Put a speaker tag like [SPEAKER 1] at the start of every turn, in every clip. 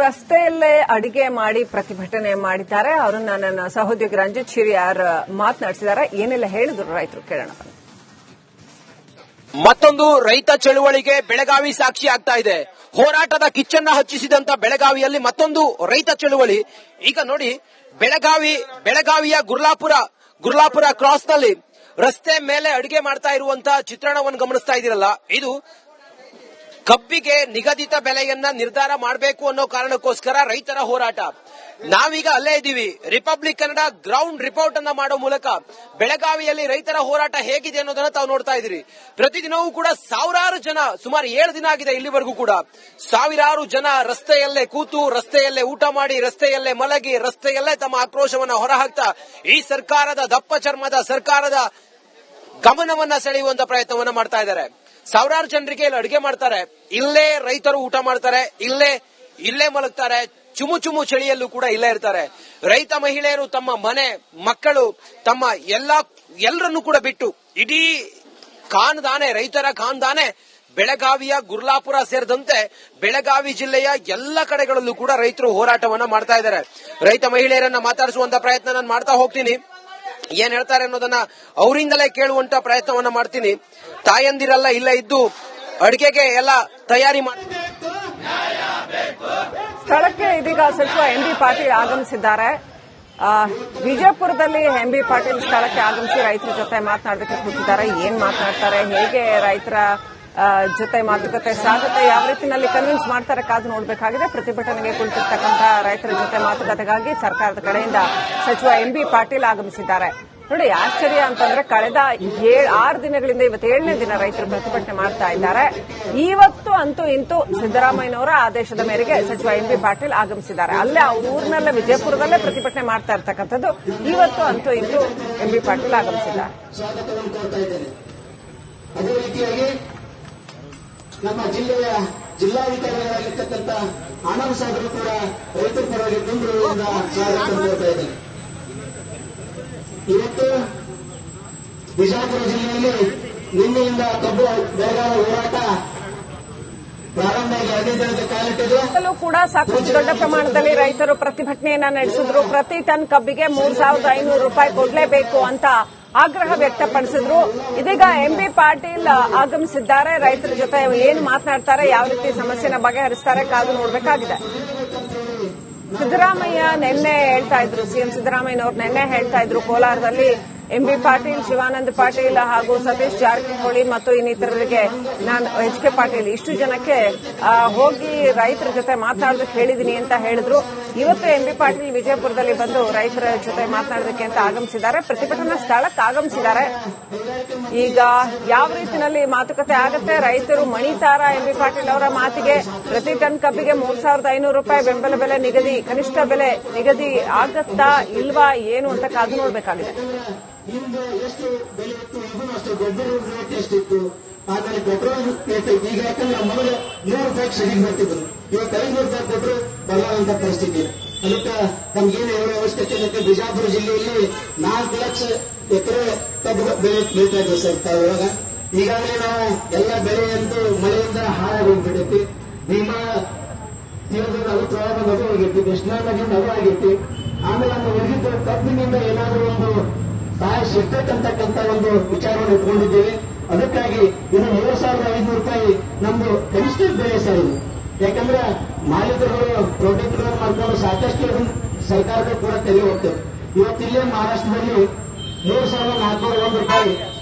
[SPEAKER 1] ರಸ್ತೆಯಲ್ಲೇ ಅಡಿಗೆ ಮಾಡಿ ಪ್ರತಿಭಟನೆ ಮಾಡಿದ್ದಾರೆ. ಅವರನ್ನ ನನ್ನ ಸಹೋದ್ಯೋಗಿ ರಂಜಿತ್ ಶಿರಿಯಾರ್ ಮಾತನಾಡಿಸಿದ್ದಾರೆ. ಏನೆಲ್ಲ ಹೇಳಿದ್ರು ರೈತರು ಕೇಳೋಣ.
[SPEAKER 2] ಮತ್ತೊಂದು ರೈತ ಚಳುವಳಿಗೆ ಬೆಳಗಾವಿ ಸಾಕ್ಷಿ ಆಗ್ತಾ ಇದೆ. ಹೋರಾಟದ ಕಿಚ್ಚನ್ನ ಹಚ್ಚಿಸಿದಂತ ಬೆಳಗಾವಿಯಲ್ಲಿ ಮತ್ತೊಂದು ರೈತ ಚಳುವಳಿ. ಈಗ ನೋಡಿ, ಬೆಳಗಾವಿಯ ಗುರ್ಲಾಪುರ ಕ್ರಾಸ್ ನಲ್ಲಿ ರಸ್ತೆ ಮೇಲೆ ಅಡಿಗೆ ಮಾಡ್ತಾ ಇರುವಂತಹ ಚಿತ್ರಣವನ್ನು ಗಮನಿಸ್ತಾ ಇದ್ದೀರಲ್ಲ, ಇದು ಕಬ್ಬಿಗೆ ನಿಗದಿತ ಬೆಲೆಯನ್ನ ನಿರ್ಧಾರ ಮಾಡಬೇಕು ಅನ್ನೋ ಕಾರಣಕ್ಕೋಸ್ಕರ ರೈತರ ಹೋರಾಟ. ನಾವೀಗ ಅಲ್ಲೇ ಇದ್ದೀವಿ. ರಿಪಬ್ಲಿಕ್ ಕನ್ನಡ ಗ್ರೌಂಡ್ ರಿಪೋರ್ಟ್ ಅನ್ನ ಮಾಡೋ ಮೂಲಕ ಬೆಳಗಾವಿಯಲ್ಲಿ ರೈತರ ಹೋರಾಟ ಹೇಗಿದೆ ಅನ್ನೋದನ್ನ ತಾವು ನೋಡ್ತಾ ಇದ್ದೀರಿ. ಪ್ರತಿದಿನವೂ ಕೂಡ ಸಾವಿರಾರು ಜನ, ಸುಮಾರು 7 ದಿನ ಆಗಿದೆ ಇಲ್ಲಿವರೆಗೂ ಕೂಡ, ಸಾವಿರಾರು ಜನ ರಸ್ತೆಯಲ್ಲೇ ಕೂತು, ರಸ್ತೆಯಲ್ಲೇ ಊಟ ಮಾಡಿ, ರಸ್ತೆಯಲ್ಲೇ ಮಲಗಿ, ರಸ್ತೆಯಲ್ಲೇ ತಮ್ಮ ಆಕ್ರೋಶವನ್ನ ಹೊರಹಾಕ್ತಾ ಈ ಸರ್ಕಾರದ ದಪ್ಪ ಚರ್ಮದ ಸರ್ಕಾರದ ಗಮನವನ್ನ ಸೆಳೆಯುವಂತ ಪ್ರಯತ್ನವನ್ನ ಮಾಡ್ತಾ ಇದ್ದಾರೆ. ಸಾವಿರಾರು ಜನರಿಗೆ ಇಲ್ಲಿ ಅಡುಗೆ ಮಾಡ್ತಾರೆ, ಇಲ್ಲೇ ರೈತರು ಊಟ ಮಾಡ್ತಾರೆ, ಇಲ್ಲೇ ಮಲಗ್ತಾರೆ, ಚುಮು ಚಳಿಯಲ್ಲೂ ಕೂಡ ಇಲ್ಲೇ ಇರ್ತಾರೆ. ರೈತ ಮಹಿಳೆಯರು ತಮ್ಮ ಮನೆ ಮಕ್ಕಳು ತಮ್ಮ ಎಲ್ಲರನ್ನು ಕೂಡ ಬಿಟ್ಟು ಇಡೀ ರೈತರ ಖಾನ್ದಾನೆ ಬೆಳಗಾವಿಯ ಗುರ್ಲಾಪುರ ಸೇರಿದಂತೆ ಬೆಳಗಾವಿ ಜಿಲ್ಲೆಯ ಎಲ್ಲ ಕಡೆಗಳಲ್ಲೂ ಕೂಡ ರೈತರು ಹೋರಾಟವನ್ನ ಮಾಡ್ತಾ ಇದ್ದಾರೆ. ರೈತ ಮಹಿಳೆಯರನ್ನ ಮಾತಾಡಿಸುವಂತ ಪ್ರಯತ್ನ ನಾನು ಮಾಡ್ತಾ ಹೋಗ್ತೀನಿ. ಏನ್ ಹೇಳ್ತಾರೆ ಅನ್ನೋದನ್ನ ಅವರಿಂದಲೇ ಕೇಳುವಂತ ಪ್ರಯತ್ನವನ್ನ ಮಾಡ್ತೀನಿ. ತಾಯಂದಿರೆಲ್ಲ ಇಲ್ಲೇ ಇದ್ದು ಅಡುಗೆಗೆ ಎಲ್ಲ ತಯಾರಿ ಮಾಡಿ
[SPEAKER 1] ಸ್ಥಳಕ್ಕೆ ಇದೀಗ ಸಚಿವ ಎಂಬಿ ಪಾಟೀಲ್ ಆಗಮಿಸಿದ್ದಾರೆ. ವಿಜಯಪುರದಲ್ಲಿ ಎಂಬಿ ಪಾಟೀಲ್ ಸ್ಥಳಕ್ಕೆ ಆಗಮಿಸಿ ರೈತರ ಜೊತೆ ಮಾತನಾಡೋದಕ್ಕೆ ಕೂತಿದ್ದಾರೆ. ಏನ್ ಮಾತನಾಡ್ತಾರೆ, ಹೇಗೆ ರೈತರ ಜೊತೆ ಮಾತುಕತೆ ಸಾಗುತ್ತೆ, ಯಾವ ರೀತಿಯಲ್ಲಿ ಕನ್ವಿನ್ಸ್ ಮಾಡ್ತಾರೆ, ಕಾದು ನೋಡಬೇಕಾಗಿದೆ. ಪ್ರತಿಭಟನೆಗೆ ಕುಳಿತಿರ್ತಕ್ಕಂಥ ರೈತರ ಜೊತೆ ಮಾತುಕತೆಗಾಗಿ ಸರ್ಕಾರದ ಕಡೆಯಿಂದ ಸಚಿವ ಎಂಬಿ ಪಾಟೀಲ್ ಆಗಮಿಸಿದ್ದಾರೆ. ನೋಡಿ, ಆಶ್ಚರ್ಯ ಅಂತಂದ್ರೆ ಕಳೆದ 6 ದಿನಗಳಿಂದ ಇವತ್ತು 7ನೇ ದಿನ ರೈತರು ಪ್ರತಿಭಟನೆ ಮಾಡ್ತಾ ಇದ್ದಾರೆ. ಇವತ್ತು ಅಂತೂ ಇಂತೂ ಸಿದ್ದರಾಮಯ್ಯನವರ ಆದೇಶದ ಮೇರೆಗೆ ಸಚಿವ ಎಂಬಿ ಪಾಟೀಲ್ ಆಗಮಿಸಿದ್ದಾರೆ. ಅಲ್ಲೇ ಅವ್ರ ಊರಿನಲ್ಲೇ ವಿಜಯಪುರದಲ್ಲೇ ಪ್ರತಿಭಟನೆ ಮಾಡ್ತಾ ಇರ್ತಕ್ಕಂಥದ್ದು. ಇವತ್ತು ಅಂತೂ ಇಂತೂ ಎಂಬಿ ಪಾಟೀಲ್ ಆಗಮಿಸಿದ್ದಾರೆ.
[SPEAKER 3] ಅದೇ ರೀತಿಯಾಗಿ ನಮ್ಮ ಜಿಲ್ಲೆಯ ಜಿಲ್ಲಾಧಿಕಾರಿಗಳಾಗಿರ್ತಕ್ಕಂಥ ಆನಂದ್ ಸಾಗರ್ ಕೂಡ ರೈತರ ಪರವಾಗಿ ಬೆಂಗಳೂರಿನಿಂದ ಸ್ವಾಗತ ಕೋರ್ತಾ ಇದ್ದಾರೆ. ಇವತ್ತು ಬಿಜಾಪುರ ಜಿಲ್ಲೆಯಲ್ಲಿ ನಿನ್ನೆಯಿಂದ ಕಬ್ಬು ಬೆಳೆಗಾರರ ಹೋರಾಟ ಪ್ರಾರಂಭವಾಗಿ 15 ದಿನದ ಕಾಲಿಟ್ಟಿದೆ.
[SPEAKER 1] ಕೂಡ ಸಾಕಷ್ಟು ದೊಡ್ಡ ಪ್ರಮಾಣದಲ್ಲಿ ರೈತರು ಪ್ರತಿಭಟನೆಯನ್ನ ನಡೆಸಿದ್ರು. ಪ್ರತಿ ಟನ್ ಕಬ್ಬಿಗೆ 3,500 ರೂಪಾಯಿ ಕೊಡಲೇಬೇಕು ಅಂತ ಆಗ್ರಹ ವ್ಯಕ್ತಪಡಿಸಿದ್ರು. ಇದೀಗ ಎಂಬಿ ಪಾಟೀಲ್ ಆಗಮಿಸಿದ್ದಾರೆ. ರೈತರ ಜೊತೆ ಏನು ಮಾತನಾಡ್ತಾರೆ, ಯಾವ ರೀತಿ ಸಮಸ್ಯೆನ ಬಗೆಹರಿಸ್ತಾರೆ, ಕಾದು ನೋಡಬೇಕಾಗಿದೆ. ಸಿದ್ದರಾಮಯ್ಯ ನಿನ್ನೆ ಹೇಳ್ತಾ ಇದ್ರು, ಸಿಎಂ ಸಿದ್ದರಾಮಯ್ಯನವರು ನಿನ್ನೆ ಹೇಳ್ತಾ ಇದ್ರು, ಕೋಲಾರದಲ್ಲಿ ಎಂಬಿ ಪಾಟೀಲ್, ಶಿವಾನಂದ ಪಾಟೀಲ್ ಹಾಗೂ ಸತೀಶ್ ಜಾರಕಿಹೊಳಿ ಮತ್ತು ಇನ್ನಿತರರಿಗೆ ನಾನು ಎಚ್ ಕೆ ಪಾಟೀಲ್ ಇಷ್ಟು ಜನಕ್ಕೆ ಹೋಗಿ ರೈತರ ಜೊತೆ ಮಾತನಾಡೋದಕ್ಕೆ ಹೇಳಿದೀನಿ ಅಂತ ಹೇಳಿದ್ರು. ಇವತ್ತು ಎಂಬಿ ಪಾಟೀಲ್ ವಿಜಯಪುರದಲ್ಲಿ ಬಂದು ರೈತರ ಜೊತೆ ಮಾತನಾಡೋದಕ್ಕೆ ಅಂತ ಆಗಮಿಸಿದ್ದಾರೆ. ಪ್ರತಿಭಟನಾ ಸ್ಥಳಕ್ಕೆ ಆಗಮಿಸಿದ್ದಾರೆ. ಈಗ ಯಾವ ರೀತಿಯಲ್ಲಿ ಮಾತುಕತೆ ಆಗುತ್ತೆ, ರೈತರು ಮಣಿತಾರ ಎಂಬಿ ಪಾಟೀಲ್ ಅವರ ಮಾತಿಗೆ? ಪ್ರತಿ ಟನ್ ಕಬ್ಬಿಗೆ 3,500 ರೂಪಾಯಿ ಬೆಂಬಲ ಬೆಲೆ ನಿಗದಿ, ಕನಿಷ್ಠ ಬೆಲೆ ನಿಗದಿ ಆಗತ್ತಾ ಇಲ್ವಾ ಏನು ಅಂತ ಕಾದು ನೋಡಬೇಕಾಗಿದೆ.
[SPEAKER 3] ಹಿಂದೆ ಎಷ್ಟು ಬೆಲೆ ಇತ್ತು, ಇದೂ ಅಷ್ಟು ಗೊಬ್ಬರ ರೇಟ್ ಎಷ್ಟಿತ್ತು, ಆಮೇಲೆ ಪೆಟ್ರೋಲ್ ರೇಟ್ ಈಗ ಯಾಕಂದ್ರೆ ಮೊದಲು 100 ರೂಪಾಯಿ ಸಿಡಿಗೆ ಬರ್ತಿದ್ರು, ಇವತ್ತು 500 ರೂಪಾಯಿ ಕೊಟ್ಟರು ಬರುವಂತ ಪರಿಸ್ಥಿತಿ. ಅದಕ್ಕೆ ನಮ್ಗೇನು ಹೇಳೋ ಅವಶ್ಯಕತೆ ಇರುತ್ತೆ. ಬಿಜಾಪುರ ಜಿಲ್ಲೆಯಲ್ಲಿ 4 ಲಕ್ಷ ಎಕರೆ ಕಬ್ಬು ಬೆಳೆ ಬೆಳೀತಾ ಇದೆ ಸರ್. ಇವಾಗ ಈಗಾಗಲೇ ನಾವು ಎಲ್ಲ ಬೆಳೆಯಂತೂ ಮಳೆಯಿಂದ ಹಾಳಾಗೋಗ್ಬಿಟ್ಟೈತಿ. ಭೀಮಾ ತೀರದ ಅದು ಪ್ರವಾಹ ನದು ಆಗೈತಿ, ಕೃಷ್ಣಾ ನದಿಯಿಂದ ಅದು ಆಗೈತಿ. ಆಮೇಲೆ ನಮ್ಮ ಉಳಿದ ಕಬ್ಬಿನಿಂದ ಏನಾದರೂ ಒಂದು ಸಹಾಯ ಸಿಗ್ತಕ್ಕಂತಕ್ಕಂಥ ಒಂದು ವಿಚಾರವನ್ನು ಇಟ್ಕೊಂಡಿದ್ದೇವೆ. ಅದಕ್ಕಾಗಿ ಇದು 3,500 ರೂಪಾಯಿ ನಮ್ದು ಕನಿಷ್ಠ ಬೆಲೆ ಸರ್ ಇದು. ಯಾಕಂದ್ರೆ ಮಾಲೀಕರುಗಳು ಪ್ರಾಡಕ್ಟ್ಗಳನ್ನು ಮಾಡ್ಕೊಂಡು ಸಾಕಷ್ಟು ಸರ್ಕಾರದ ಕೂಡ ತೆರಿಗೆ ಹೋಗ್ತೇವೆ. ಇವತ್ತಿಲ್ಲೇ ಮಹಾರಾಷ್ಟ್ರದಲ್ಲಿ 3,401 ರೂಪಾಯಿ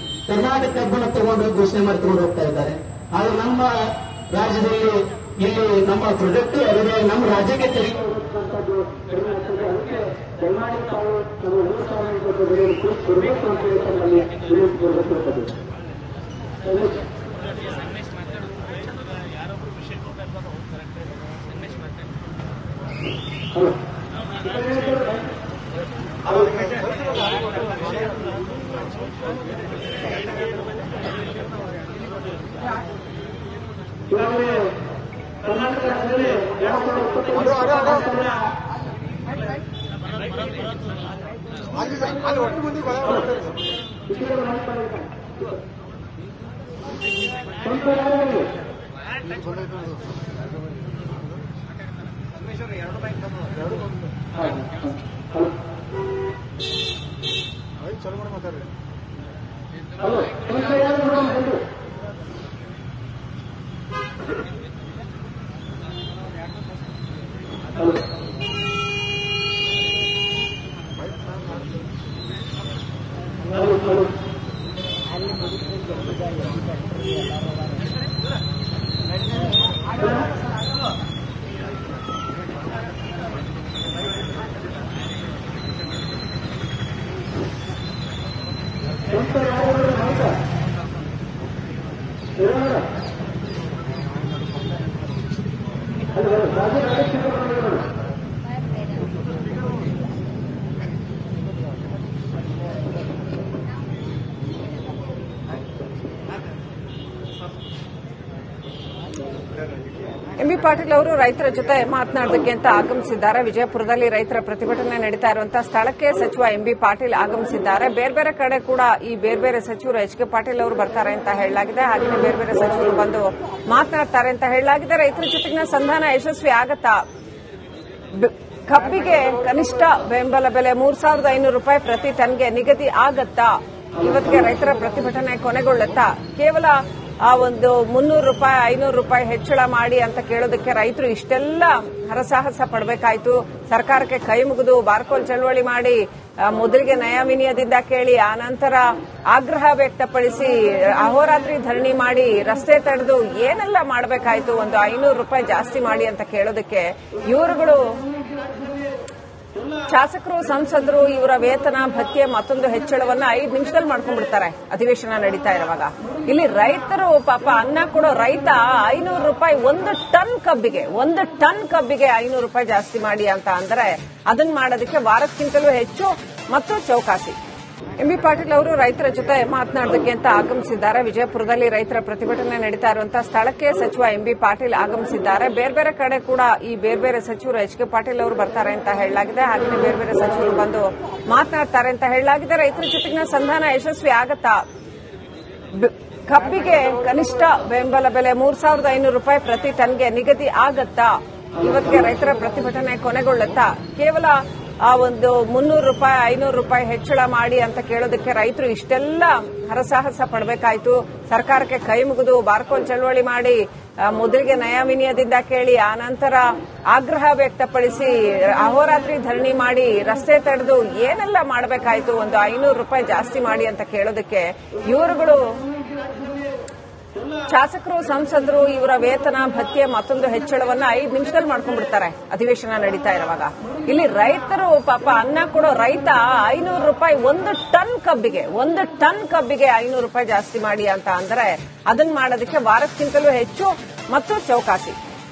[SPEAKER 3] ಕರ್ನಾಟಕ ಕಬ್ಬನ್ನು ತಗೊಂಡು ಘೋಷಣೆ ಮಾಡಿ ತಗೊಂಡು ಹೋಗ್ತಾ ಇದ್ದಾರೆ. ಆದ್ರೆ ನಮ್ಮ ರಾಜ್ಯದಲ್ಲಿ ಇಲ್ಲಿ ನಮ್ಮ ಪ್ರಾಡಕ್ಟ್ ನಮ್ಮ ರಾಜ್ಯಕ್ಕೆ ತೆರಿಗೆ ದಯಮಾಡಿ ತಾವು ನಮ್ಮ 3,000 ಬೆಲೆ ಕೊಡಬೇಕು ಅಂತ ಹೇಳಿ ತಮ್ಮಲ್ಲಿ ವಿನಂತಿ ಕೊಡಬೇಕು. ಈಗಾಗಲೇ ಕರ್ನಾಟಕ ರಾಜ್ಯದಲ್ಲಿ 2020
[SPEAKER 1] ಎಂಬಿ ಪಾಟೀಲ್ ಅವರು ರೈತರ ಜೊತೆ ಮಾತನಾಡೋದಕ್ಕೆ ಅಂತ ಆಗಮಿಸಿದ್ದಾರೆ. ವಿಜಯಪುರದಲ್ಲಿ ರೈತರ ಪ್ರತಿಭಟನೆ ನಡೀತಾ ಇರುವಂತಹ ಸ್ಥಳಕ್ಕೆ ಸಚಿವ ಎಂಬಿ ಪಾಟೀಲ್ ಆಗಮಿಸಿದ್ದಾರೆ. ಬೇರೆ ಬೇರೆ ಕಡೆ ಕೂಡ ಈ ಬೇರೆ ಬೇರೆ ಸಚಿವರು ಎಚ್ ಕೆ ಪಾಟೀಲ್ ಅವರು ಬರ್ತಾರೆ ಅಂತ ಹೇಳಲಾಗಿದೆ. ಹಾಗೆಯೇ ಬೇರೆ ಬೇರೆ ಸಚಿವರು ಬಂದು ಮಾತನಾಡ್ತಾರೆ ಅಂತ ಹೇಳಲಾಗಿದೆ. ರೈತರ ಜೊತೆಗಿನ ಸಂಧಾನ ಯಶಸ್ವಿ ಆಗತ್ತಾ? ಕಬ್ಬಿಗೆ ಕನಿಷ್ಠ ಬೆಂಬಲ ಬೆಲೆ 3,500 ರೂಪಾಯಿ ಪ್ರತಿ ಟನ್ಗೆ ನಿಗದಿ ಆಗತ್ತಾ? ಇವತ್ತಿಗೆ ರೈತರ ಪ್ರತಿಭಟನೆ ಕೊನೆಗೊಳ್ಳುತ್ತಾ? ಕೇವಲ ಆ ಒಂದು 300 ರೂಪಾಯಿ 500 ರೂಪಾಯಿ ಹೆಚ್ಚಳ ಮಾಡಿ ಅಂತ ಕೇಳೋದಕ್ಕೆ ರೈತರು ಇಷ್ಟೆಲ್ಲ ಹರಸಾಹಸ ಪಡಬೇಕಾಯ್ತು. ಸರ್ಕಾರಕ್ಕೆ ಕೈ ಮುಗಿದು ಬಾರ್ಕೋಲ್ ಚಳವಳಿ ಮಾಡಿ ಮೊದಲಿಗೆ ನಯವಿನಯದಿಂದ ಕೇಳಿ ಆನಂತರ ಆಗ್ರಹ ವ್ಯಕ್ತಪಡಿಸಿ ಅಹೋರಾತ್ರಿ ಧರಣಿ ಮಾಡಿ ರಸ್ತೆ ತಡೆದು ಏನೆಲ್ಲ ಮಾಡಬೇಕಾಯ್ತು. ಒಂದು 500 ರೂಪಾಯಿ ಜಾಸ್ತಿ ಮಾಡಿ ಅಂತ ಕೇಳೋದಕ್ಕೆ ಇವರುಗಳು ಶಾಸಕರು ಸಂಸದರು ಇವರ ವೇತನ ಭತ್ಯೆ ಮತ್ತೊಂದು ಹೆಚ್ಚಳವನ್ನ 5 ನಿಮಿಷದಲ್ಲಿ ಮಾಡ್ಕೊಂಡ್ಬಿಡ್ತಾರೆ ಅಧಿವೇಶನ ನಡೀತಾ ಇರುವಾಗ. ಇಲ್ಲಿ ರೈತರು ಪಾಪ ಅನ್ನ ಕೊಡೋ ರೈತ 500 ರೂಪಾಯಿ ಒಂದು ಟನ್ ಕಬ್ಬಿಗೆ 500 ರೂಪಾಯಿ ಜಾಸ್ತಿ ಮಾಡಿ ಅಂತ ಅಂದ್ರೆ ಅದನ್ನ ಮಾಡೋದಕ್ಕೆ ವಾರಕ್ಕಿಂತಲೂ ಹೆಚ್ಚು ಮತ್ತು ಚೌಕಾಸಿ. ಎಂಬಿ ಪಾಟೀಲ್ ಅವರು ರೈತರ ಜೊತೆ ಮಾತನಾಡೋದಕ್ಕೆ ಅಂತ ಆಗಮಿಸಿದ್ದಾರೆ. ವಿಜಯಪುರದಲ್ಲಿ ರೈತರ ಪ್ರತಿಭಟನೆ ನಡೀತಾ ಇರುವಂತಹ ಸ್ಥಳಕ್ಕೆ ಸಚಿವ ಎಂಬಿ ಪಾಟೀಲ್ ಆಗಮಿಸಿದ್ದಾರೆ. ಬೇರೆ ಬೇರೆ ಕಡೆ ಕೂಡ ಈ ಬೇರೆ ಬೇರೆ ಸಚಿವರು ಎಚ್ ಕೆ ಪಾಟೀಲ್ ಅವರು ಬರ್ತಾರೆ ಅಂತ ಹೇಳಲಾಗಿದೆ. ಹಾಗೆಯೇ ಬೇರೆ ಬೇರೆ ಸಚಿವರು ಬಂದು ಮಾತನಾಡ್ತಾರೆ ಅಂತ ಹೇಳಲಾಗಿದೆ. ರೈತರ ಜೊತೆಗಿನ ಸಂಧಾನ ಯಶಸ್ವಿ ಆಗತ್ತಾ? ಕಬ್ಬಿಗೆ ಕನಿಷ್ಠ ಬೆಂಬಲ ಬೆಲೆ 3,500 ರೂಪಾಯಿ ಪ್ರತಿ ಟನ್ಗೆ ನಿಗದಿ ಆಗತ್ತಾ? ಇವತ್ತಿಗೆ ರೈತರ ಪ್ರತಿಭಟನೆ ಕೊನೆಗೊಳ್ಳುತ್ತಾ? ಕೇವಲ ಆ ಒಂದು 300 ರೂಪಾಯಿ 500 ರೂಪಾಯಿ ಹೆಚ್ಚಳ ಮಾಡಿ ಅಂತ ಕೇಳೋದಕ್ಕೆ ರೈತರು ಇಷ್ಟೆಲ್ಲ ಹರಸಾಹಸ ಪಡಬೇಕಾಯ್ತು. ಸರ್ಕಾರಕ್ಕೆ ಕೈ ಮುಗಿದು ಬಾರ್ಕೋಲ್ ಚಳವಳಿ ಮಾಡಿ ಮೊದಲಿಗೆ ನಯವಿನಯದಿಂದ ಕೇಳಿ ಆನಂತರ ಆಗ್ರಹ ವ್ಯಕ್ತಪಡಿಸಿ ಅಹೋರಾತ್ರಿ ಧರಣಿ ಮಾಡಿ ರಸ್ತೆ ತಡೆದು ಏನೆಲ್ಲ ಮಾಡಬೇಕಾಯ್ತು. ಒಂದು 500 ರೂಪಾಯಿ ಜಾಸ್ತಿ ಮಾಡಿ ಅಂತ ಕೇಳೋದಕ್ಕೆ ಇವರುಗಳು ಶಾಸಕರು ಸಂಸದರು ಇವರ ವೇತನ ಭತ್ಯೆ ಮತ್ತೊಂದು ಹೆಚ್ಚಳವನ್ನ 5 ನಿಮಿಷದಲ್ಲಿ ಮಾಡ್ಕೊಂಡ್ಬಿಡ್ತಾರೆ ಅಧಿವೇಶನ ನಡೀತಾ ಇರುವಾಗ. ಇಲ್ಲಿ ರೈತರು ಪಾಪ ಅನ್ನ ಕೊಡೋ ರೈತ 500 ರೂಪಾಯಿ ಒಂದು ಟನ್ ಕಬ್ಬಿಗೆ 500 ರೂಪಾಯಿ ಜಾಸ್ತಿ ಮಾಡಿ ಅಂತ ಅಂದ್ರೆ ಅದನ್ನ ಮಾಡೋದಕ್ಕೆ ವಾರಕ್ಕಿಂತಲೂ ಹೆಚ್ಚು ಮತ್ತು ಚೌಕಾಸಿ.